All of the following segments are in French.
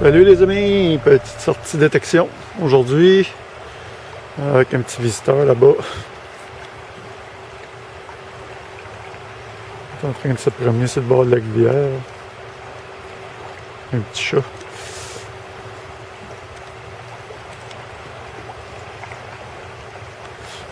Salut les amis, petite sortie détection aujourd'hui avec un petit visiteur là-bas. Il est en train de se promener sur le bord de la rivière. Un petit chat.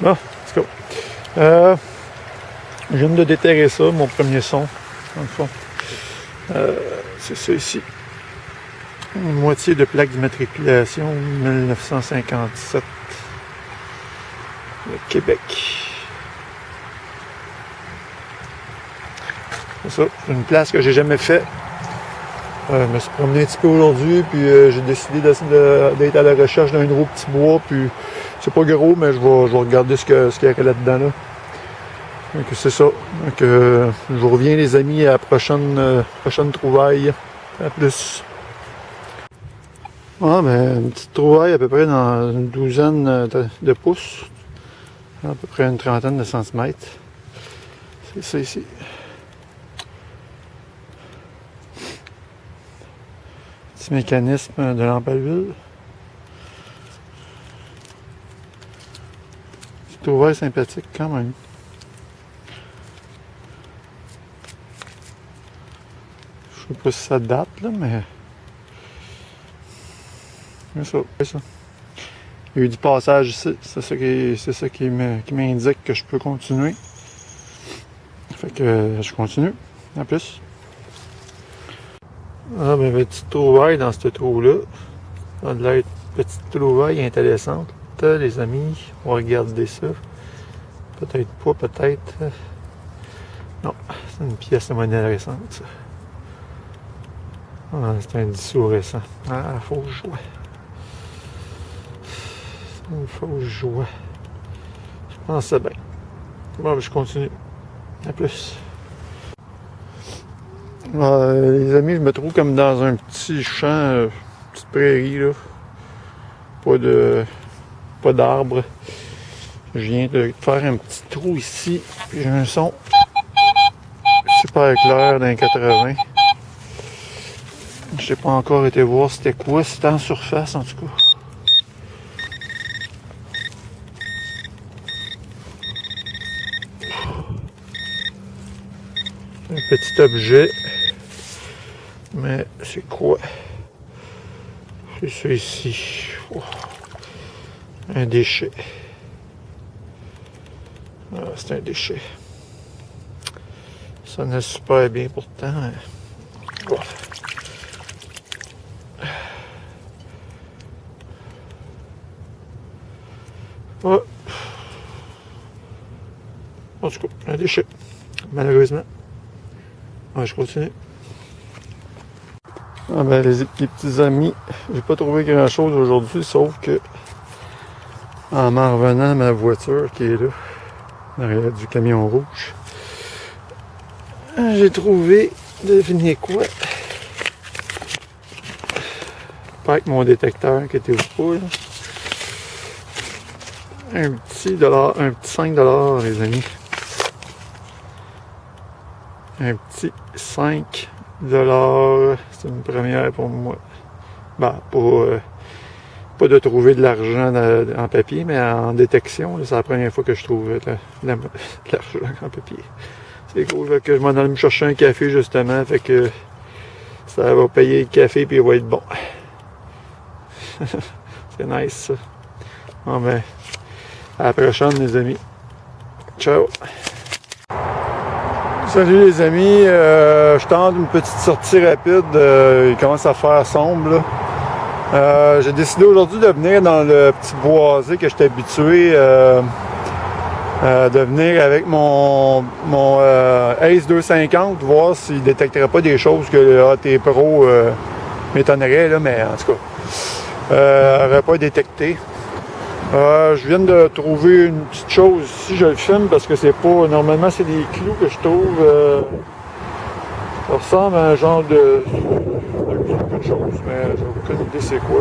Bon, let's go. Je viens de déterrer ça, mon premier son, dans le fond. C'est ça ici. Une moitié de plaque d'immatriculation 1957. Le Québec. C'est ça, c'est une place que j'ai jamais fait. Je me suis promené un petit peu aujourd'hui, puis j'ai décidé d'être à la recherche d'un gros petit bois, puis c'est pas gros, mais je vais regarder ce qu'il y a là-dedans. Là. Donc c'est ça. Donc je vous reviens les amis à la prochaine trouvaille. À plus. Ah, ben, une petite trouvaille à peu près dans une douzaine de pouces, à peu près une trentaine de centimètres. C'est ça ici. Petit mécanisme de lampe à huile. Petite trouvaille sympathique quand même. Je sais pas si ça date là, mais... C'est ça. Il y a eu du passage ici. C'est ça qui m'indique que je peux continuer. Fait que je continue. En plus. Ah ben petite trouvaille dans ce trou-là. Ça a de l'air petite trouvaille intéressante. Les amis, on va regarder ça. Peut-être pas, peut-être. Non, c'est une pièce de monnaie récente, ça. Ah, c'est un dissous récent. Ah, faut jouer. Une fausse joie. Je pense que c'est bien. Bon, je continue. À plus. Les amis, je me trouve comme dans un petit champ, petite prairie, là. Pas d'arbres. Je viens de faire un petit trou ici. Puis j'ai un son super clair d'un 80. Je n'ai pas encore été voir c'était quoi. C'était en surface, en tout cas. Un petit objet, mais c'est quoi? C'est ça ici. Oh. Un déchet. Ah, c'est un déchet. Ça sonne super bien pourtant. Oh. Oh. En tout cas, un déchet. Malheureusement. Ouais, je continue. Ah ben, les petits amis, j'ai pas trouvé grand chose aujourd'hui, sauf que en m'en revenant à ma voiture qui est là, derrière du camion rouge, j'ai trouvé, devinez quoi? Pas avec mon détecteur qui était au pas, là. Un petit 5 $, les amis. Un petit 5 $. C'est une première pour moi. Ben, pas de trouver de l'argent en papier, mais en détection. C'est la première fois que je trouve de l'argent en papier. C'est cool. Fait que je m'en allais me chercher un café justement. Fait que ça va payer le café puis il va être bon. C'est nice ça. Bon ben, à la prochaine les amis. Ciao! Salut les amis, je tente une petite sortie rapide, il commence à faire sombre là. J'ai décidé aujourd'hui de venir dans le petit boisé que j'étais habitué, de venir avec mon Ace 250, voir s'il ne détecterait pas des choses que le AT Pro m'étonnerait, là, mais en tout cas, n'aurait pas détecté. Je viens de trouver une petite chose ici, je le filme parce que c'est pas... Normalement c'est des clous que je trouve. Ça ressemble à un genre de quelque chose, mais j'ai aucune idée c'est quoi.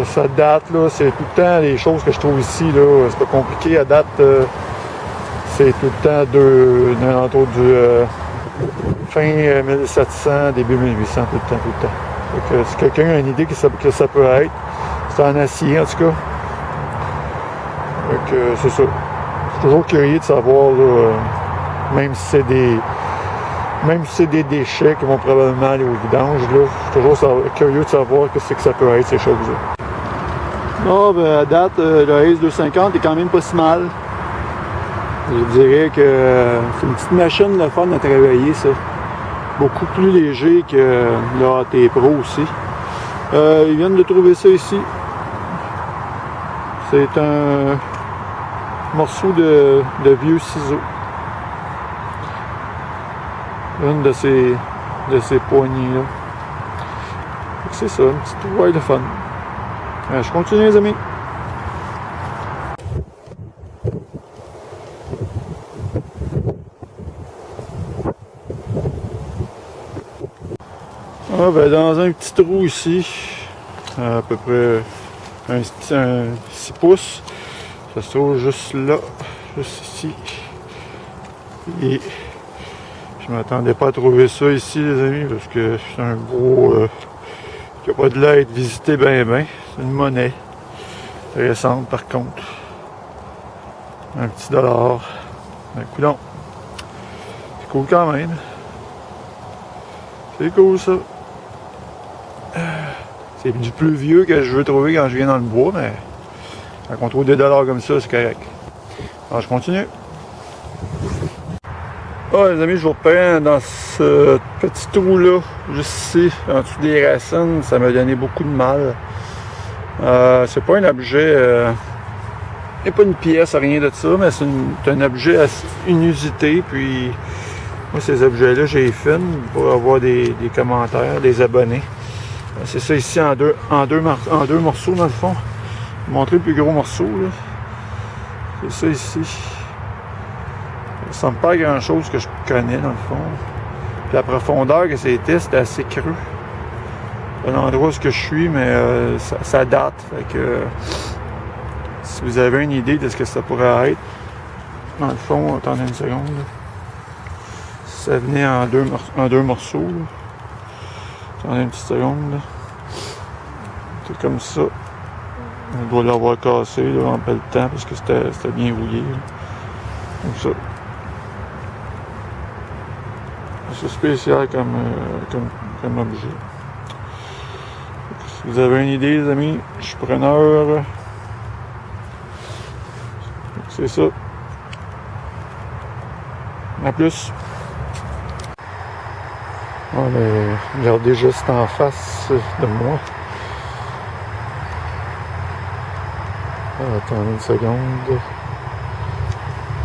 Ça date là, c'est tout le temps les choses que je trouve ici là, c'est pas compliqué à date. C'est tout le temps d'un entour du fin 1700, début 1800, tout le temps, tout le temps. Fait que si quelqu'un a une idée que ça peut être, c'est en acier en tout cas. Fait que c'est ça. Je suis toujours curieux de savoir, là, même si c'est des déchets qui vont probablement aller au vidange, là, je suis toujours curieux de savoir ce que ça peut être, ces choses-là. Bon, ben, à date, le Ace 250 est quand même pas si mal. Je dirais que c'est une petite machine le fun à travailler, ça. Beaucoup plus léger que le AT Pro aussi. Ils viennent de trouver ça ici. C'est un morceau de vieux ciseaux. Une de ces poignées-là. C'est ça, une petite trouvaille de fun. Je continue, les amis. Ah, ben, dans un petit trou ici, à peu près un 6 pouces, ça se trouve juste là, juste ici. Et je m'attendais pas à trouver ça ici, les amis, parce que c'est un gros qui n'a pas de l'air à être visité ben. C'est une monnaie récente par contre. Un petit dollar. Ben, coudonc. C'est cool quand même. C'est cool ça. C'est du plus vieux que je veux trouver quand je viens dans le bois, mais quand on trouve des dollars comme ça, c'est correct. Alors je continue. Ah les amis, je vous reprends dans ce petit trou-là, juste ici, en dessous des racines. Ça m'a donné beaucoup de mal. C'est pas un objet, c'est pas une pièce, rien de ça, mais c'est un objet assez inusité. Puis moi, ces objets-là, j'ai fait pour avoir des commentaires, des abonnés. C'est ça ici en deux morceaux dans le fond. Je vais montrer le plus gros morceau là. C'est ça ici. Ça ressemble pas à grand chose que je connais dans le fond. Puis la profondeur que c'était assez creux. C'est l'endroit où je suis, mais ça date. Fait que si vous avez une idée de ce que ça pourrait être, dans le fond, attendez une seconde. Là. Ça venait en deux morceaux. Là. Attendez une petite seconde. Là. C'est comme ça. On doit l'avoir cassé là, en peu de temps parce que c'était bien rouillé. Là. Comme ça. C'est spécial comme objet. Si vous avez une idée, les amis, je suis preneur. C'est ça. À plus. Regardez juste en face de moi. Attendez une seconde.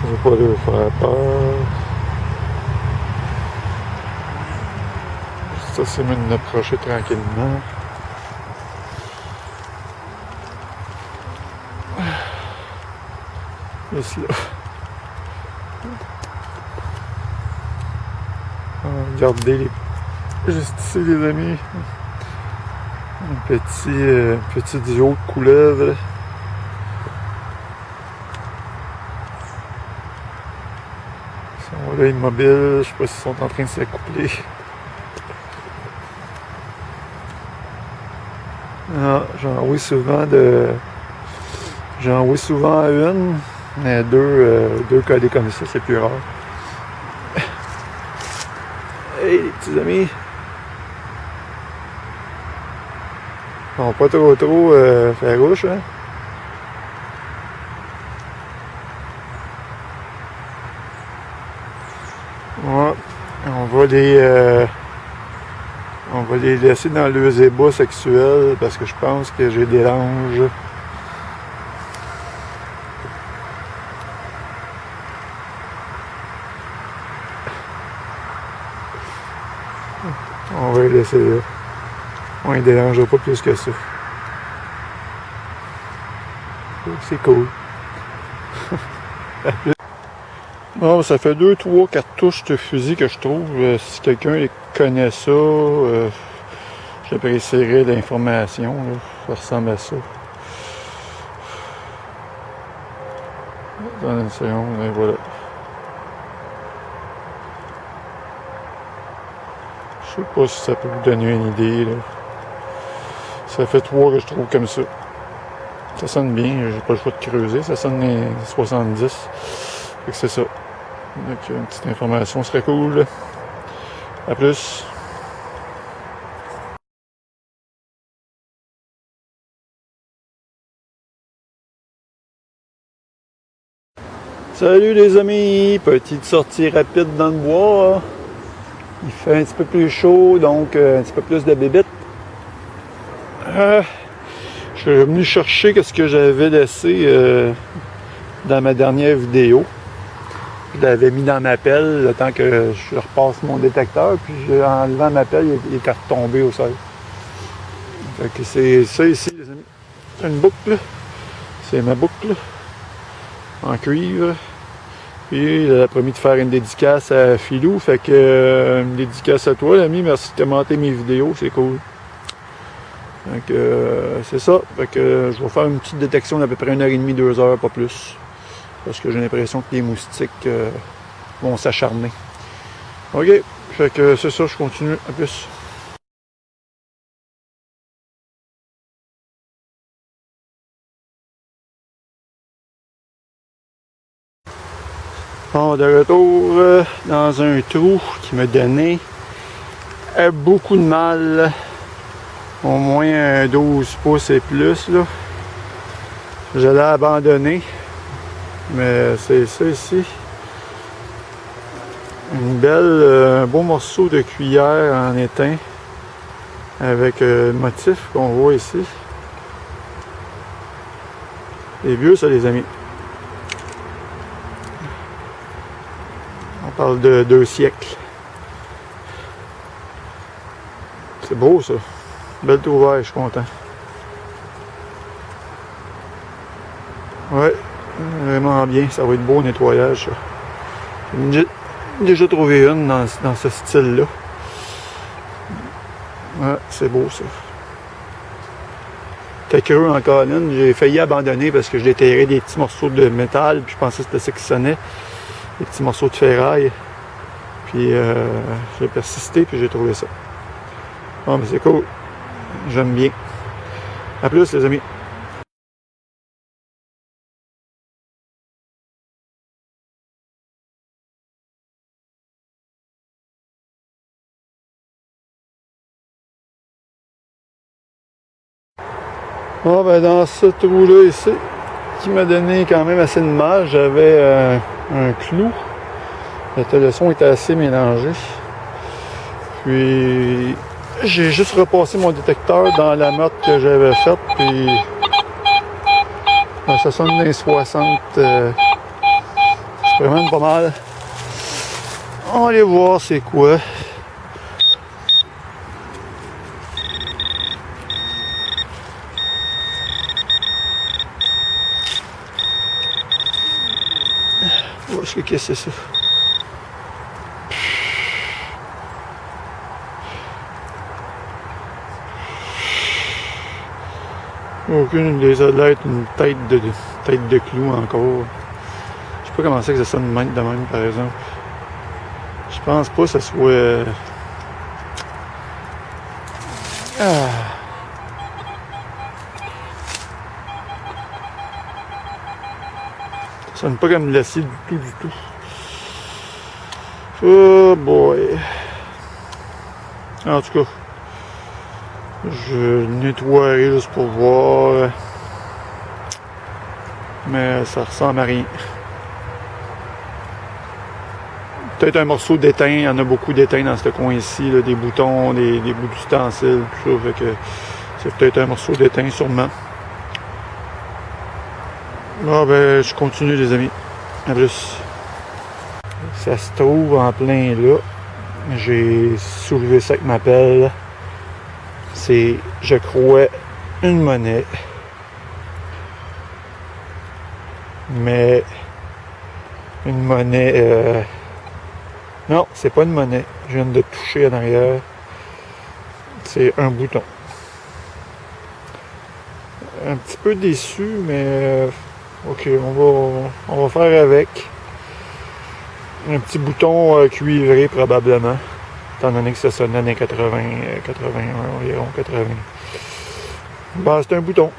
Je vais pas leur faire peur. Ça, c'est m'en approcher tranquillement. Juste là. Regardez juste ici, les amis. Un petit duo de couleuvre. Ils sont là immobiles. Je sais pas s'ils sont en train de s'accoupler. Ah, j'en vois souvent une, mais deux collés comme ça, c'est plus rare. Hey les petits amis! Bon, pas trop farouche, hein? Ouais, on va les laisser dans leurs ébats sexuels parce que je pense que j'ai des langes. On va les laisser là. On ne dérangera pas plus que ça. C'est cool. Bon, ça fait 2-3 cartouches de fusil que je trouve. Si quelqu'un connaît ça, j'apprécierais l'information. Ça ressemble à ça. Dans une seconde, et voilà. sais pas si ça peut vous donner une idée, là. Ça fait 3 que je trouve comme ça. Ça sonne bien, j'ai pas le choix de creuser, ça sonne les 70. Fait que c'est ça. Donc une petite information serait cool. À plus. Salut les amis, petite sortie rapide dans le bois. Il fait un petit peu plus chaud, donc un petit peu plus de bébites. Je suis venu chercher ce que j'avais laissé dans ma dernière vidéo. Je l'avais mis dans ma pelle le temps que je repasse mon détecteur, puis en enlevant ma pelle, il était retombé au sol. Fait que c'est ça ici, les amis. C'est une boucle. C'est ma boucle en cuivre. Puis il a promis de faire une dédicace à Philou. Fait que une dédicace à toi, l'ami. Merci de commenter mes vidéos, c'est cool. Donc c'est ça. Fait que je vais faire une petite détection d'à peu près 1h30, 2 heures, pas plus. Parce que j'ai l'impression que les moustiques vont s'acharner. OK. Fait que c'est ça, je continue. À plus. Bon, de retour dans un trou qui me donnait beaucoup de mal. Au moins 12 pouces et plus, là. Je l'ai abandonné. Mais c'est ça ici. Un beau morceau de cuillère en étain. Avec le motif qu'on voit ici. C'est vieux ça, les amis. On parle de 2 siècles. C'est beau ça. Belle trouvaille, je suis content. Ouais, vraiment bien. Ça va être beau au nettoyage, ça. J'ai déjà trouvé une dans ce style-là. Ouais, c'est beau ça. C'était creux en colonne. J'ai failli abandonner parce que je déterrais des petits morceaux de métal. Puis je pensais que c'était ça qui sonnait. Des petits morceaux de ferraille. Puis j'ai persisté puis j'ai trouvé ça. Bon, mais c'est cool. J'aime bien. A plus, les amis. Bon, ben dans ce trou-là ici, qui m'a donné quand même assez de mal, j'avais un clou. Le son était assez mélangé. Puis j'ai juste repassé mon détecteur dans la motte que j'avais faite, puis ça sonne dans les 60. C'est vraiment pas mal. On va aller voir c'est quoi. Qu'est-ce que c'est ça? Aucune des a l'air une tête de clou encore. Je sais pas comment c'est que ça sonne de même par exemple. Je pense pas que ça soit. Ça sonne pas comme l'acier du tout. Oh boy. En tout cas, je nettoierai juste pour voir. Mais ça ressemble à rien. Peut-être un morceau d'étain, il y en a beaucoup d'étain dans ce coin-ci, des boutons, des bouts d'ustensiles, tout ça. Fait que c'est peut-être un morceau d'étain sûrement. Bon ben je continue les amis. À plus. Ça se trouve en plein là. J'ai soulevé ça avec ma pelle. C'est, je crois, une monnaie. Mais une monnaie. Non, c'est pas une monnaie. Je viens de toucher en arrière. C'est un bouton. Un petit peu déçu, mais ok, on va faire avec. Un petit bouton cuivré probablement. étant donné que ça sonnait dans les 80, 81 environ, 80. Ben, c'est un bouton.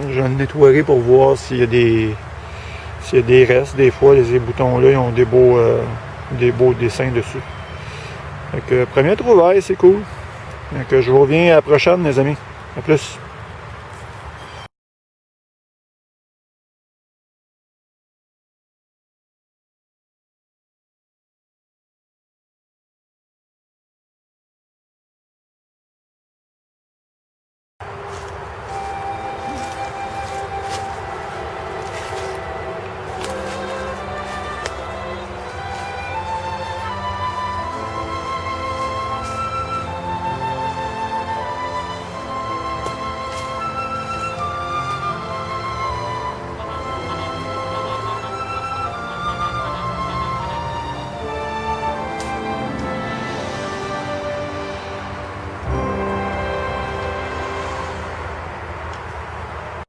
Je vais le nettoyer pour voir s'il y a des restes. Des fois, ces boutons-là, ils ont des beaux dessins dessus. Donc, première trouvaille, c'est cool. Donc, je vous reviens à la prochaine, les amis. À plus.